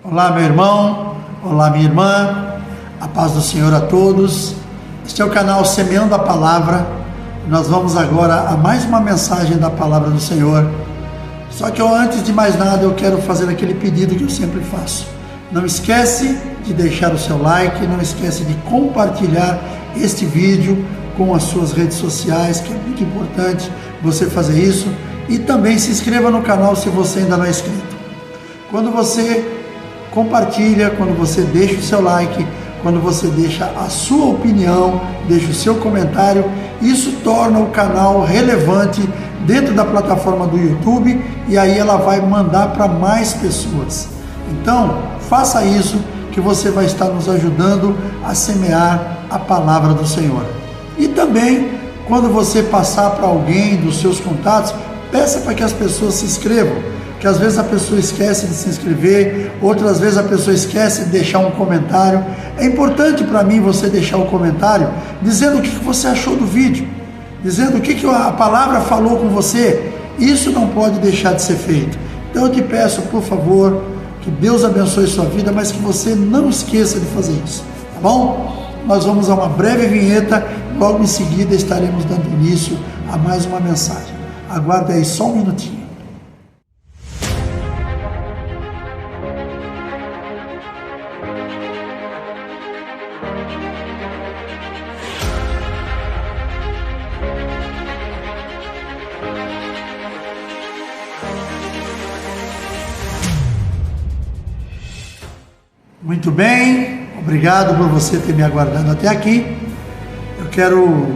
Olá, meu irmão, olá, minha irmã, a paz do Senhor a todos. Este é o canal Semeando a Palavra. Nós vamos agora a mais uma mensagem da Palavra do Senhor. Só que antes de mais nada, eu quero fazer aquele pedido que eu sempre faço. Não esquece de deixar o seu like, não esquece de compartilhar este vídeo com as suas redes sociais, que é muito importante você fazer isso. E também se inscreva no canal se você ainda não é inscrito. Quando você compartilha, quando você deixa o seu like, quando você deixa a sua opinião, deixa o seu comentário, isso torna o canal relevante dentro da plataforma do YouTube e aí ela vai mandar para mais pessoas. Então, faça isso que você vai estar nos ajudando a semear a palavra do Senhor. E também, quando você passar para alguém dos seus contatos, peça para que as pessoas se inscrevam, que às vezes a pessoa esquece de se inscrever, outras vezes a pessoa esquece de deixar um comentário. É importante para mim você deixar um comentário dizendo o que você achou do vídeo, dizendo o que a palavra falou com você. Isso não pode deixar de ser feito. Então eu te peço, por favor, que Deus abençoe sua vida, mas que você não esqueça de fazer isso, tá bom? Nós vamos a uma breve vinheta, logo em seguida estaremos dando início a mais uma mensagem. Aguarde aí só um minutinho. Muito bem, obrigado por você ter me aguardado até aqui. Eu quero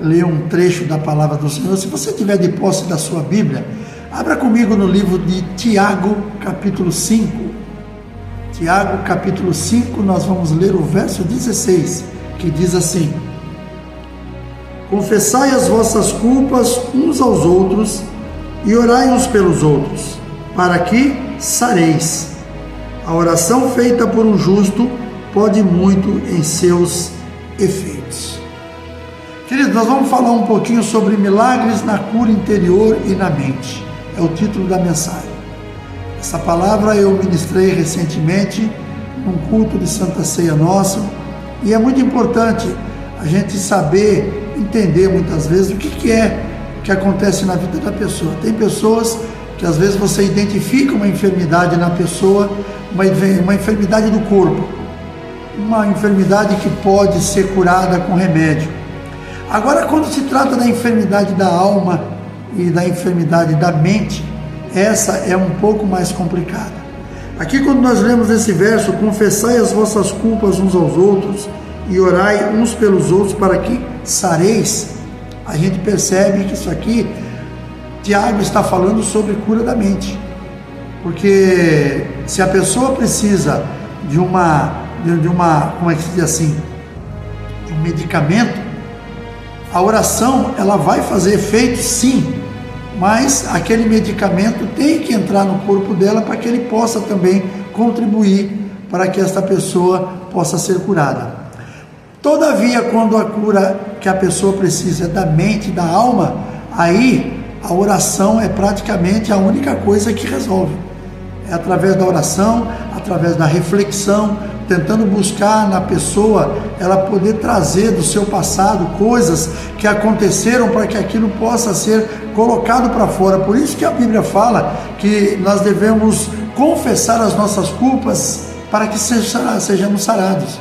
ler um trecho da palavra do Senhor. Se você tiver de posse da sua Bíblia, abra comigo no livro de Tiago, capítulo 5. Tiago, capítulo 5, nós vamos ler o verso 16, que diz assim: confessai as vossas culpas uns aos outros e orai uns pelos outros, para que sareis. A oração feita por um justo pode muito em seus efeitos. Queridos, nós vamos falar um pouquinho sobre milagres na cura interior e na mente. É o título da mensagem. Essa palavra eu ministrei recentemente num culto de Santa Ceia nosso, e é muito importante a gente saber, entender muitas vezes o que é que acontece na vida da pessoa. Tem pessoas que às vezes você identifica uma enfermidade na pessoa, uma enfermidade do corpo, uma enfermidade que pode ser curada com remédio. Agora, quando se trata da enfermidade da alma e da enfermidade da mente, essa é um pouco mais complicada. Aqui, quando nós lemos esse verso, confessai as vossas culpas uns aos outros e orai uns pelos outros para que sareis, a gente percebe que isso aqui, Tiago está falando sobre cura da mente. Porque se a pessoa precisa de uma, como é que se diz assim, de um medicamento, a oração ela vai fazer efeito sim, mas aquele medicamento tem que entrar no corpo dela para que ele possa também contribuir para que esta pessoa possa ser curada. Todavia, quando a cura que a pessoa precisa é da mente, da alma, aí a oração é praticamente a única coisa que resolve. É através da oração, através da reflexão, tentando buscar na pessoa, ela poder trazer do seu passado coisas que aconteceram para que aquilo possa ser colocado para fora. Por isso que a Bíblia fala que nós devemos confessar as nossas culpas para que sejamos sarados.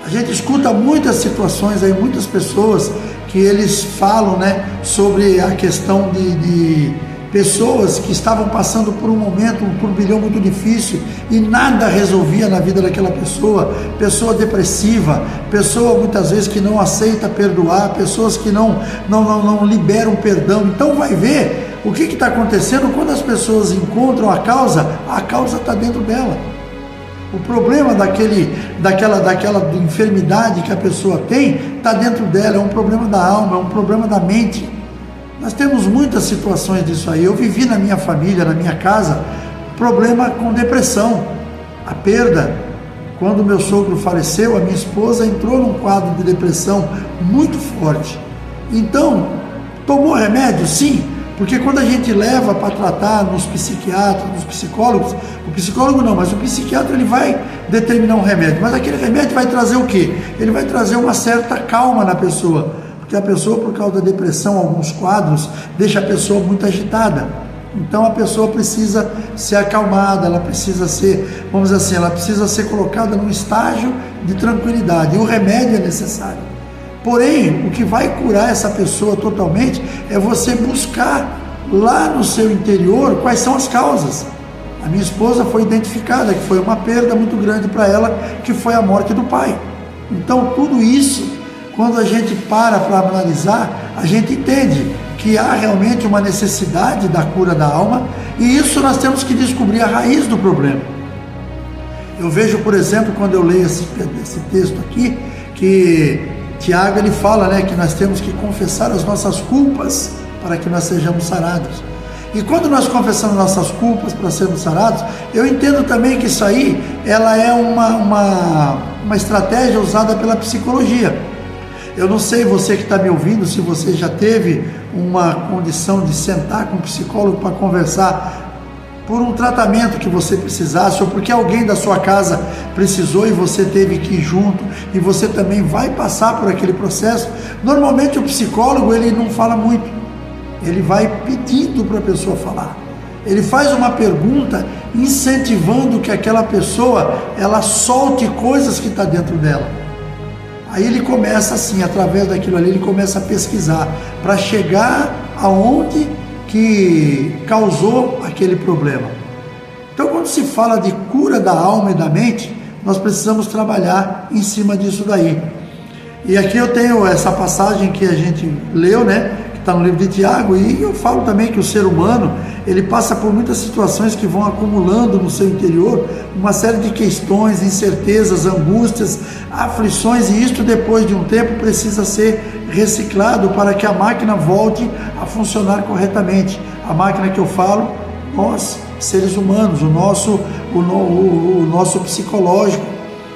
A gente escuta muitas situações aí, muitas pessoas que eles falam, sobre a questão de pessoas que estavam passando por um momento, um turbilhão muito difícil e nada resolvia na vida daquela pessoa, pessoa depressiva, pessoa muitas vezes que não aceita perdoar, pessoas que não liberam perdão. Então vai ver o que está acontecendo quando as pessoas encontram a causa está dentro dela. O problema daquela enfermidade que a pessoa tem está dentro dela, é um problema da alma, é um problema da mente. Nós temos muitas situações disso aí. Eu vivi na minha família, na minha casa, problema com depressão, a perda. Quando meu sogro faleceu, a minha esposa entrou num quadro de depressão muito forte. Então, tomou remédio? Sim, Porque quando a gente leva para tratar nos psiquiatras, nos psicólogos, o psicólogo não, mas o psiquiatra ele vai determinar um remédio, mas aquele remédio vai trazer o quê? Ele vai trazer uma certa calma na pessoa, porque a pessoa, por causa da depressão, alguns quadros, deixa a pessoa muito agitada. Então a pessoa precisa ser acalmada, ela precisa ser, vamos dizer assim, ela precisa ser colocada num estágio de tranquilidade, e o remédio é necessário. Porém, o que vai curar essa pessoa totalmente é você buscar lá no seu interior quais são as causas. A minha esposa foi identificada que foi uma perda muito grande para ela, que foi a morte do pai. Então tudo isso, quando a gente para analisar, a gente entende que há realmente uma necessidade da cura da alma, e isso nós temos que descobrir a raiz do problema. Eu vejo, por exemplo, quando eu leio esse texto aqui, que Tiago ele fala, né, que nós temos que confessar as nossas culpas para que nós sejamos sarados. E quando nós confessamos nossas culpas para sermos sarados, eu entendo também que isso aí, ela é uma estratégia usada pela psicologia. Eu não sei, você que está me ouvindo, se você já teve uma condição de sentar com um psicólogo para conversar por um tratamento que você precisasse, ou porque alguém da sua casa precisou e você teve que ir junto, e você também vai passar por aquele processo. Normalmente o psicólogo ele não fala muito, ele vai pedindo para a pessoa falar. Ele faz uma pergunta incentivando que aquela pessoa ela solte coisas que está dentro dela. Aí ele começa assim, através daquilo ali, ele começa a pesquisar para chegar aonde que causou aquele problema. Então, quando se fala de cura da alma e da mente, nós precisamos trabalhar em cima disso daí. E aqui eu tenho essa passagem que a gente leu, né, que está no livro de Tiago, e eu falo também que o ser humano, ele passa por muitas situações que vão acumulando no seu interior uma série de questões, incertezas, angústias, aflições, e isto depois de um tempo precisa ser reciclado para que a máquina volte a funcionar corretamente. A máquina que eu falo, nós, seres humanos, o nosso psicológico,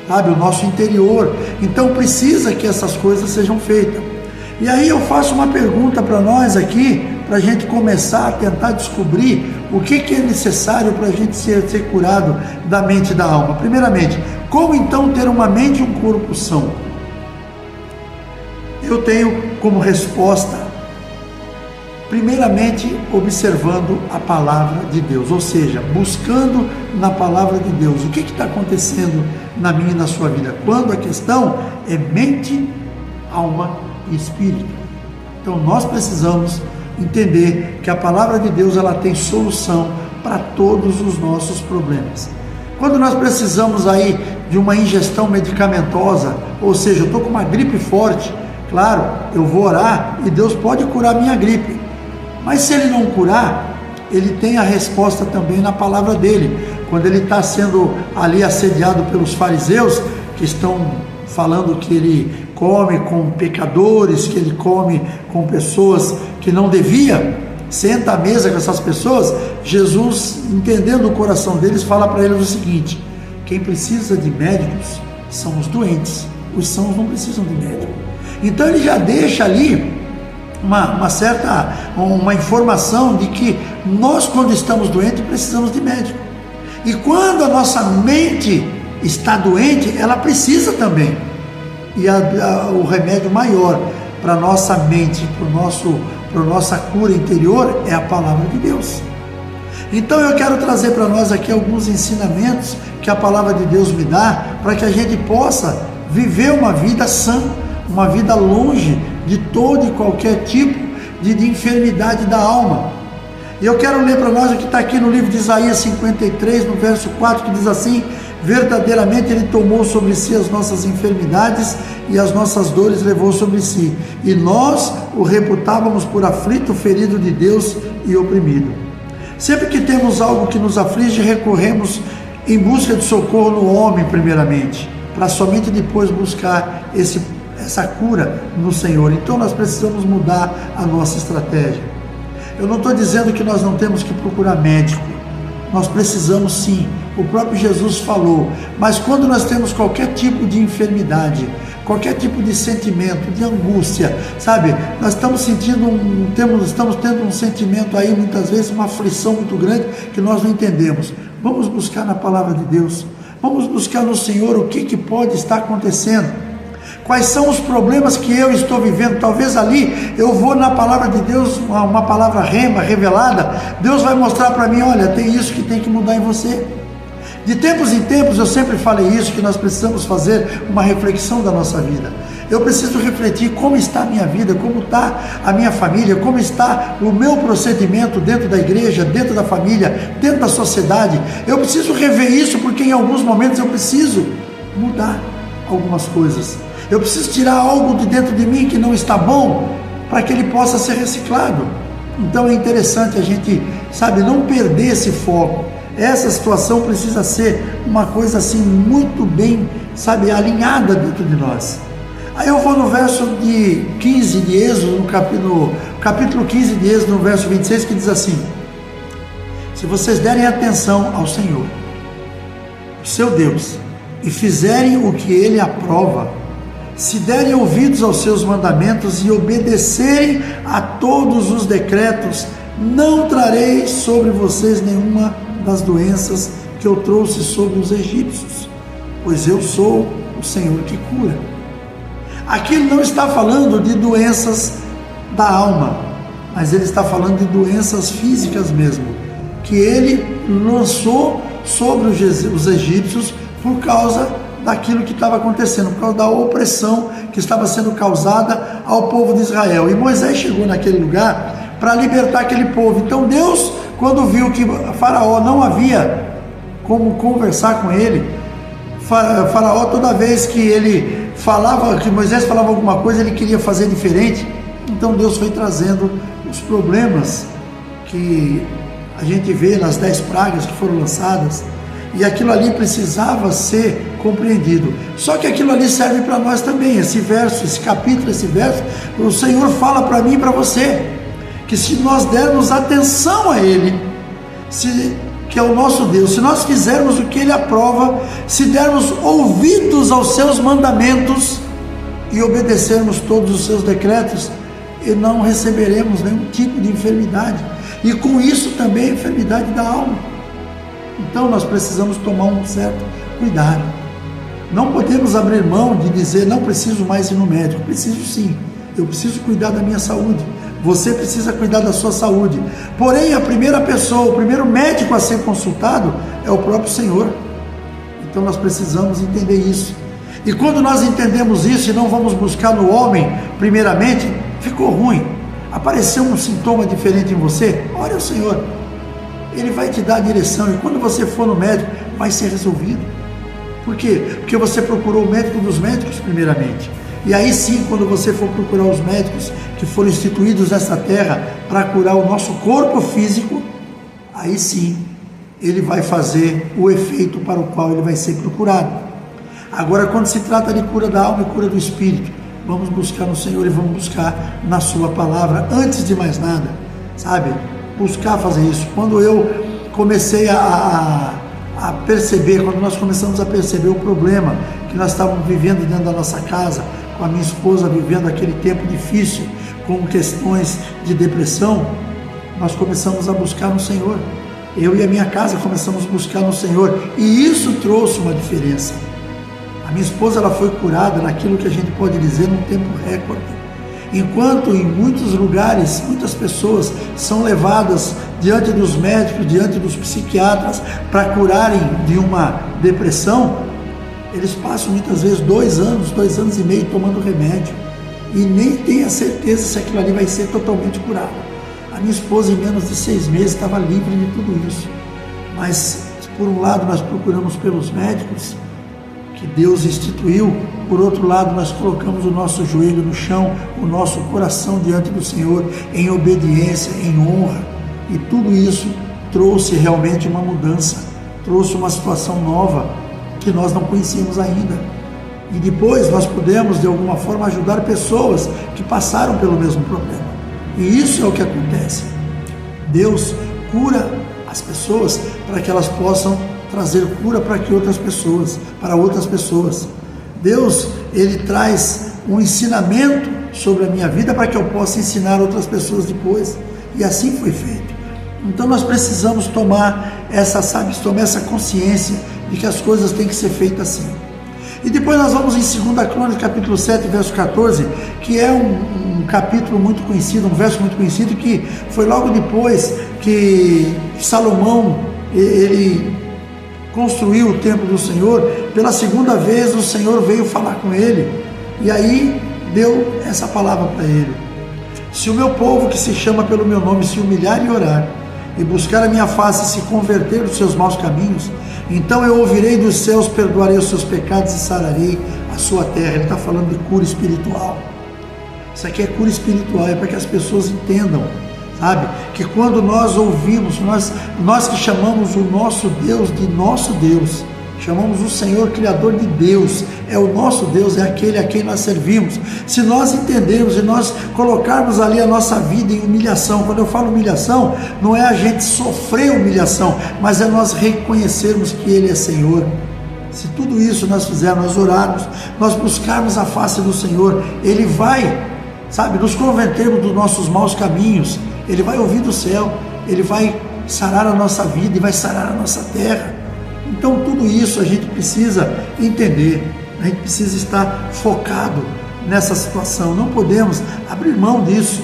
sabe, o nosso interior. Então precisa que essas coisas sejam feitas. E aí eu faço uma pergunta para nós aqui, para a gente começar a tentar descobrir o que é necessário para a gente ser curado da mente e da alma. Primeiramente, como então ter uma mente e um corpo são? Eu tenho como resposta, primeiramente, observando a palavra de Deus, ou seja, buscando na palavra de Deus o que está acontecendo na minha e na sua vida, quando a questão é mente, alma e espírito. Então nós precisamos entender que a palavra de Deus ela tem solução para todos os nossos problemas. Quando nós precisamos aí de uma ingestão medicamentosa, ou seja, eu estou com uma gripe forte, claro, eu vou orar e Deus pode curar minha gripe, mas se Ele não curar, Ele tem a resposta também na palavra dEle. Quando Ele está sendo ali assediado pelos fariseus, que estão falando que Ele come com pecadores, que Ele come com pessoas que não devia, senta à mesa com essas pessoas, Jesus, entendendo o coração deles, fala para eles o seguinte: quem precisa de médicos são os doentes, os sãos não precisam de médico. Então ele já deixa ali uma informação de que nós, quando estamos doentes, precisamos de médico. E quando a nossa mente está doente, ela precisa também. E o remédio maior para a nossa mente, para a nossa cura interior, é a palavra de Deus. Então eu quero trazer para nós aqui alguns ensinamentos que a palavra de Deus me dá, para que a gente possa viver uma vida sã, uma vida longe de todo e qualquer tipo de enfermidade da alma. E eu quero ler para nós o que está aqui no livro de Isaías 53, no verso 4, que diz assim: verdadeiramente Ele tomou sobre si as nossas enfermidades e as nossas dores levou sobre si, e nós o reputávamos por aflito, ferido de Deus e oprimido. Sempre que temos algo que nos aflige, recorremos em busca de socorro no homem primeiramente, para somente depois buscar essa cura no Senhor. Então nós precisamos mudar a nossa estratégia. Eu não estou dizendo que nós não temos que procurar médico, nós precisamos sim, o próprio Jesus falou. Mas quando nós temos qualquer tipo de enfermidade, qualquer tipo de sentimento, de angústia, sabe? Nós estamos estamos tendo um sentimento aí, muitas vezes, uma aflição muito grande que nós não entendemos. Vamos buscar na palavra de Deus. Vamos buscar no Senhor o que pode estar acontecendo. Quais são os problemas que eu estou vivendo? Talvez ali eu vou na palavra de Deus, uma palavra rema, revelada. Deus vai mostrar para mim, olha, tem isso que tem que mudar em você. De tempos em tempos eu sempre falei isso, que nós precisamos fazer uma reflexão da nossa vida. Eu preciso refletir como está a minha vida, como está a minha família, como está o meu procedimento dentro da igreja, dentro da família, dentro da sociedade. Eu preciso rever isso, porque em alguns momentos eu preciso mudar algumas coisas. Eu preciso tirar algo de dentro de mim que não está bom, para que ele possa ser reciclado. Então é interessante a gente, sabe, não perder esse foco. Essa situação precisa ser uma coisa assim muito bem, sabe, alinhada dentro de nós. Aí eu vou no verso de 15 de Êxodo, no capítulo 15 de Êxodo, no verso 26, que diz assim: se vocês derem atenção ao Senhor, o seu Deus, e fizerem o que Ele aprova, se derem ouvidos aos seus mandamentos e obedecerem a todos os decretos, não trarei sobre vocês nenhuma das doenças que eu trouxe sobre os egípcios, pois eu sou o Senhor que cura. Aqui ele não está falando de doenças da alma, mas ele está falando de doenças físicas mesmo, que ele lançou sobre os egípcios por causa daquilo que estava acontecendo, por causa da opressão que estava sendo causada ao povo de Israel. E Moisés chegou naquele lugar para libertar aquele povo. Então Deus, quando viu que Faraó não havia como conversar com ele, Faraó, toda vez que ele falava, que Moisés falava alguma coisa, ele queria fazer diferente. Então Deus foi trazendo os problemas que a gente vê nas 10 pragas que foram lançadas, e aquilo ali precisava ser compreendido. Só que aquilo ali serve para nós também. Esse verso, esse capítulo, esse verso, o Senhor fala para mim e para você, que se nós dermos atenção a Ele, que é o nosso Deus, se nós fizermos o que Ele aprova, se dermos ouvidos aos seus mandamentos e obedecermos todos os seus decretos, e não receberemos nenhum tipo de enfermidade, e com isso também a enfermidade da alma. Então nós precisamos tomar um certo cuidado. Não podemos abrir mão de dizer, não preciso mais ir no médico. Preciso sim, eu preciso cuidar da minha saúde. Você precisa cuidar da sua saúde. Porém, a primeira pessoa, o primeiro médico a ser consultado é o próprio Senhor. Então nós precisamos entender isso. E quando nós entendemos isso e não vamos buscar no homem, primeiramente, ficou ruim, apareceu um sintoma diferente em você, ore ao Senhor. Ele vai te dar a direção, e quando você for no médico, vai ser resolvido. Por quê? Porque você procurou o médico dos médicos primeiramente. E aí sim, quando você for procurar os médicos que foram instituídos nessa terra para curar o nosso corpo físico, aí sim, ele vai fazer o efeito para o qual ele vai ser procurado. Agora, quando se trata de cura da alma e cura do espírito, vamos buscar no Senhor e vamos buscar na sua palavra, antes de mais nada, sabe? Buscar fazer isso. Quando eu comecei a perceber, quando nós começamos a perceber o problema que nós estávamos vivendo dentro da nossa casa, com a minha esposa vivendo aquele tempo difícil, com questões de depressão, nós começamos a buscar no Senhor. Eu e a minha casa começamos a buscar no Senhor, e isso trouxe uma diferença. A minha esposa, ela foi curada naquilo que a gente pode dizer num tempo recorde. Enquanto em muitos lugares, muitas pessoas são levadas diante dos médicos, diante dos psiquiatras, para curarem de uma depressão, eles passam muitas vezes 2 anos e meio tomando remédio, e nem tem a certeza se aquilo ali vai ser totalmente curado. A minha esposa, em menos de 6 meses, estava livre de tudo isso. Mas, por um lado, nós procuramos pelos médicos, que Deus instituiu. Por outro lado, nós colocamos o nosso joelho no chão, o nosso coração diante do Senhor, em obediência, em honra, e tudo isso trouxe realmente uma mudança, trouxe uma situação nova, que nós não conhecíamos ainda. E depois nós pudemos, de alguma forma, ajudar pessoas que passaram pelo mesmo problema. E isso é o que acontece. Deus cura as pessoas para que elas possam trazer cura para outras pessoas. Deus, Ele traz um ensinamento sobre a minha vida para que eu possa ensinar outras pessoas depois. E assim foi feito. Então nós precisamos tomar essa consciência de que as coisas têm que ser feitas assim. E depois nós vamos em 2 Crônicas, capítulo 7, verso 14, que é um capítulo muito conhecido, um verso muito conhecido, que foi logo depois que Salomão, ele construiu o templo do Senhor. Pela segunda vez o Senhor veio falar com ele, e aí deu essa palavra para ele: se o meu povo, que se chama pelo meu nome, se humilhar e orar, e buscar a minha face e se converter dos seus maus caminhos, então eu ouvirei dos céus, perdoarei os seus pecados e sararei a sua terra. Ele está falando de cura espiritual. Isso aqui é cura espiritual, é para que as pessoas entendam, sabe? Que quando nós ouvimos, nós que chamamos o nosso Deus de nosso Deus, chamamos o Senhor Criador de Deus, é o nosso Deus, é aquele a quem nós servimos. Se nós entendermos e nós colocarmos ali a nossa vida em humilhação, quando eu falo humilhação, não é a gente sofrer humilhação, mas é nós reconhecermos que Ele é Senhor. Se tudo isso nós fizermos, nós orarmos, nós buscarmos a face do Senhor, Ele vai, nos convertermos dos nossos maus caminhos, Ele vai ouvir do céu, Ele vai sarar a nossa vida e vai sarar a nossa terra. Então tudo isso a gente precisa entender, a gente precisa estar focado nessa situação, não podemos abrir mão disso.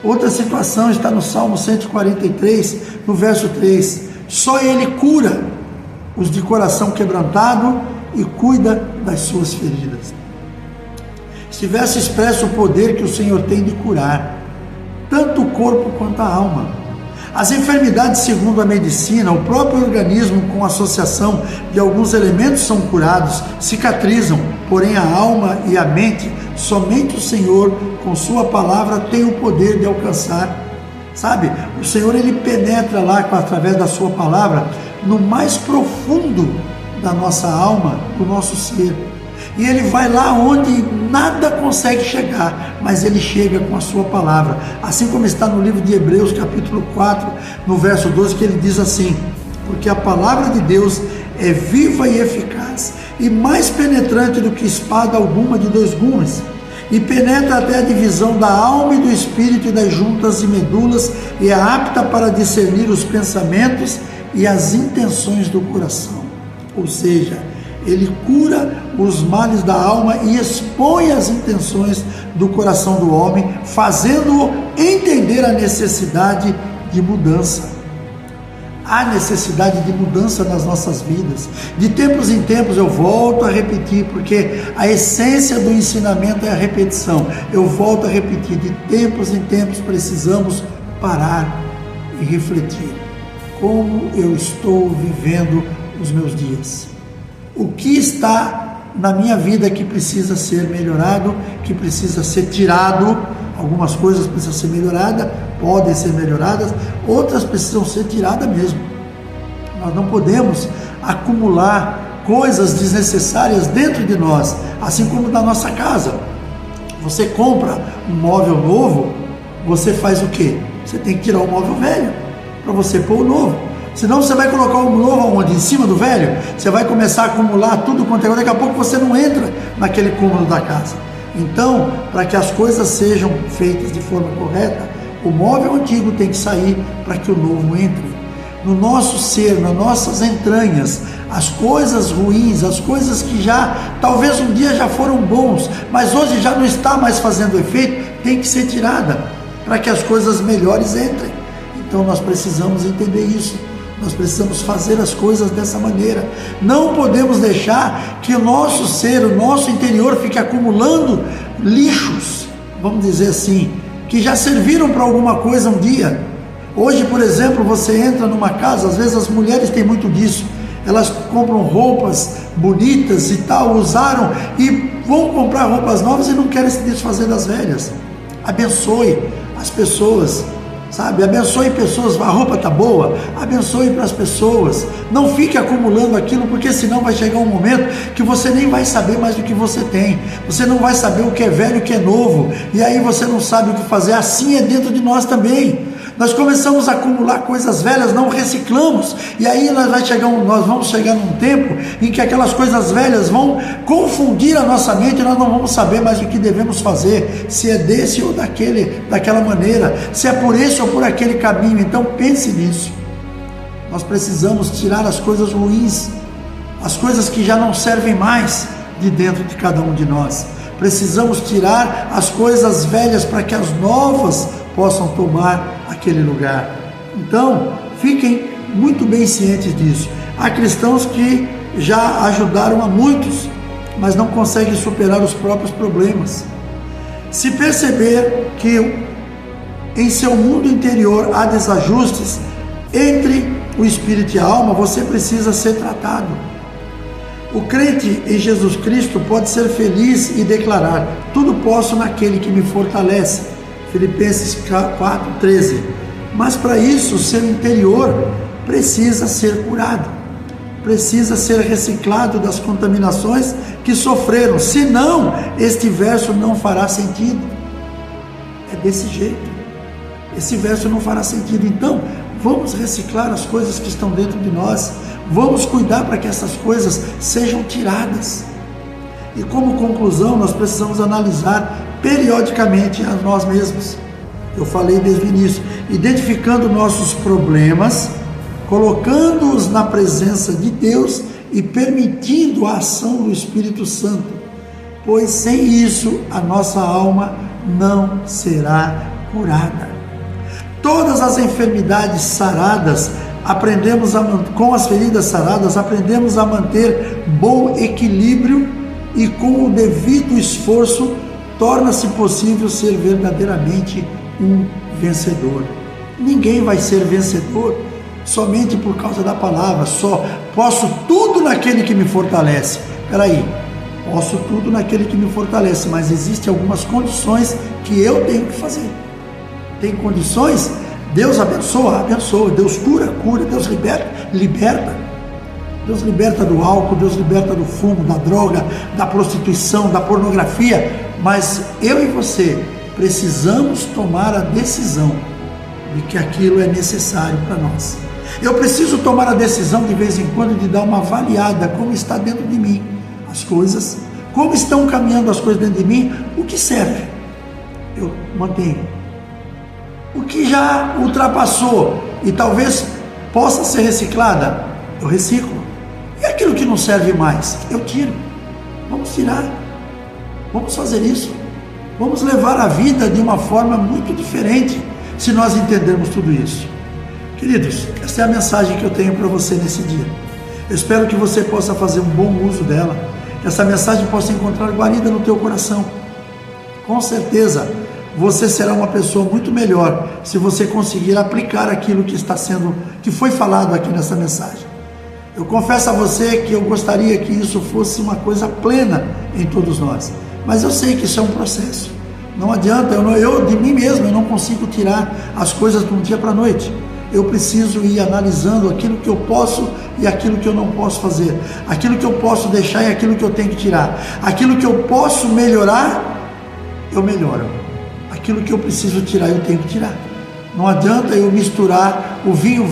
Outra situação está no Salmo 143, no verso 3, só Ele cura os de coração quebrantado e cuida das suas feridas. Estivesse expresso o poder que o Senhor tem de curar, tanto o corpo quanto a alma. As enfermidades, segundo a medicina, o próprio organismo, com a associação de alguns elementos, são curados, cicatrizam, porém a alma e a mente, somente o Senhor, com sua palavra, tem o poder de alcançar. O Senhor, Ele penetra lá, através da sua palavra, no mais profundo da nossa alma, do nosso ser. E Ele vai lá onde nada consegue chegar, mas Ele chega com a sua palavra. Assim como está no livro de Hebreus, capítulo 4, no verso 12, que ele diz assim: porque a palavra de Deus é viva e eficaz, e mais penetrante do que espada alguma de dois gumes, e penetra até a divisão da alma e do espírito e das juntas e medulas, e é apta para discernir os pensamentos e as intenções do coração. Ou seja, Ele cura os males da alma e expõe as intenções do coração do homem, fazendo-o entender a necessidade de mudança. Há necessidade de mudança nas nossas vidas. De tempos em tempos, eu volto a repetir, porque a essência do ensinamento é a repetição. Eu volto a repetir, de tempos em tempos precisamos parar e refletir. Como eu estou vivendo os meus dias? O que está na minha vida que precisa ser melhorado, que precisa ser tirado? Algumas coisas precisam ser melhoradas, podem ser melhoradas, outras precisam ser tiradas mesmo. Nós não podemos acumular coisas desnecessárias dentro de nós, assim como na nossa casa. Você compra um móvel novo, você faz o quê? Você tem que tirar o móvel velho para você pôr o novo. Senão você vai colocar o novo aonde? Em cima do velho? Você vai começar a acumular tudo quanto é. Daqui a pouco você não entra naquele cômodo da casa. Então, para que as coisas sejam feitas de forma correta, o móvel antigo tem que sair para que o novo entre. No nosso ser, nas nossas entranhas, as coisas ruins, as coisas que talvez um dia já foram bons, mas hoje já não está mais fazendo efeito, tem que ser tirada para que as coisas melhores entrem. Então nós precisamos entender isso. Nós precisamos fazer as coisas dessa maneira. Não podemos deixar que o nosso ser, o nosso interior fique acumulando lixos, vamos dizer assim, que já serviram para alguma coisa um dia. Hoje, por exemplo, você entra numa casa, às vezes as mulheres têm muito disso, elas compram roupas bonitas e tal, usaram e vão comprar roupas novas e não querem se desfazer das velhas. Abençoe as pessoas. Abençoe pessoas, a roupa está boa, abençoe para as pessoas, não fique acumulando aquilo, porque senão vai chegar um momento que você nem vai saber mais o que você tem, você não vai saber o que é velho e o que é novo, e aí você não sabe o que fazer. Assim é dentro de nós também. nós começamos a acumular coisas velhas, não reciclamos, e aí nós vamos chegar num tempo em que aquelas coisas velhas vão confundir a nossa mente, e nós não vamos saber mais o que devemos fazer, se é desse ou daquela maneira, se é por esse ou por aquele caminho. Então pense nisso. Nós precisamos tirar as coisas ruins, as coisas que já não servem mais de dentro de cada um de nós. Precisamos tirar as coisas velhas para que as novas possam tomar aquele lugar. Então, fiquem muito bem cientes disso. Há cristãos que já ajudaram a muitos, mas não conseguem superar os próprios problemas. Se perceber que em seu mundo interior há desajustes entre o espírito e a alma, você precisa ser tratado. O crente em Jesus Cristo pode ser feliz e declarar: tudo posso naquele que me fortalece. Filipenses 4:13. Mas para isso, o seu interior precisa ser curado, precisa ser reciclado das contaminações que sofreram, senão este verso não fará sentido. É desse jeito, esse verso não fará sentido. Então, vamos reciclar as coisas que estão dentro de nós, vamos cuidar para que essas coisas sejam tiradas. E como conclusão, nós precisamos analisar periodicamente a nós mesmos. Eu falei desde o início, identificando nossos problemas, colocando-os na presença de Deus e permitindo a ação do Espírito Santo, pois sem isso a nossa alma não será curada. Todas as enfermidades saradas, com as feridas saradas, aprendemos a manter bom equilíbrio e com o devido esforço torna-se possível ser verdadeiramente um vencedor. Ninguém vai ser vencedor somente por causa da palavra, só posso tudo naquele que me fortalece. Espera aí, posso tudo naquele que me fortalece, mas existem algumas condições que eu tenho que fazer. Tem condições, Deus abençoa, Deus cura, Deus liberta. Deus liberta do álcool, Deus liberta do fumo, da droga, da prostituição, da pornografia, mas eu e você precisamos tomar a decisão de que aquilo é necessário para nós. Eu preciso tomar a decisão de vez em quando de dar uma avaliada como está dentro de mim as coisas, como estão caminhando as coisas dentro de mim, o que serve, eu mantenho. O que já ultrapassou e talvez possa ser reciclada, eu reciclo. E aquilo que não serve mais, eu tiro. Vamos tirar. Vamos fazer isso. Vamos levar a vida de uma forma muito diferente, se nós entendermos tudo isso. Queridos, essa é a mensagem que eu tenho para você nesse dia. Eu espero que você possa fazer um bom uso dela, que essa mensagem possa encontrar guarida no teu coração. Com certeza, você será uma pessoa muito melhor se você conseguir aplicar aquilo que foi falado aqui nessa mensagem. Eu confesso a você que eu gostaria que isso fosse uma coisa plena em todos nós, mas eu sei que isso é um processo. Não adianta, eu de mim mesmo eu não consigo tirar as coisas de um dia para a noite. Eu preciso ir analisando aquilo que eu posso e aquilo que eu não posso fazer, aquilo que eu posso deixar e aquilo que eu tenho que tirar, aquilo que eu posso melhorar, eu melhoro. Aquilo que eu preciso tirar, eu tenho que tirar. Não adianta eu misturar o vinho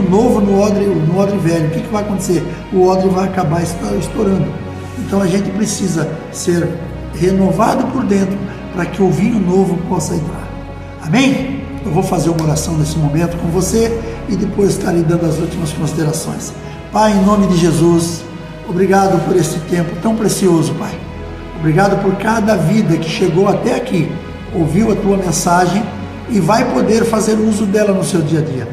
novo no odre velho. O que vai acontecer? O odre vai acabar estourando. Então a gente precisa ser renovado por dentro para que o vinho novo possa entrar. Amém? Eu vou fazer uma oração nesse momento com você e depois estarei dando as últimas considerações. Pai, em nome de Jesus, obrigado por esse tempo tão precioso, Pai. Obrigado por cada vida que chegou até aqui, ouviu a tua mensagem e vai poder fazer uso dela no seu dia a dia.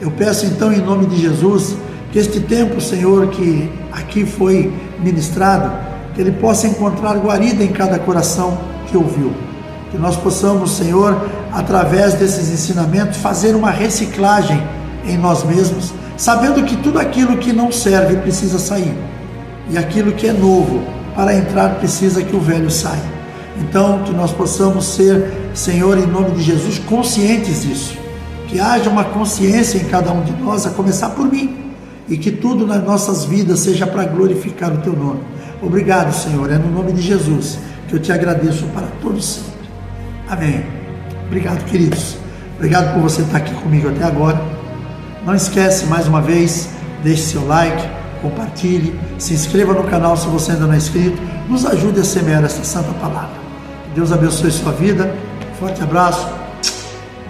Eu peço então em nome de Jesus que este tempo, Senhor, que aqui foi ministrado, que ele possa encontrar guarida em cada coração que ouviu. Que nós possamos, Senhor, através desses ensinamentos, fazer uma reciclagem em nós mesmos, sabendo que tudo aquilo que não serve precisa sair, e aquilo que é novo, para entrar, precisa que o velho saia. Então, que nós possamos ser, Senhor, em nome de Jesus, conscientes disso. Que haja uma consciência em cada um de nós, a começar por mim. E que tudo nas nossas vidas seja para glorificar o Teu nome. Obrigado, Senhor. É no nome de Jesus que eu te agradeço para todos sempre. Amém. Obrigado, queridos. Obrigado por você estar aqui comigo até agora. Não esquece, mais uma vez, deixe seu like, compartilhe, se inscreva no canal se você ainda não é inscrito. Nos ajude a semear esta santa palavra. Deus abençoe sua vida. Forte abraço.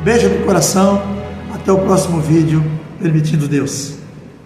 Beijo no coração. Até o próximo vídeo, permitindo Deus.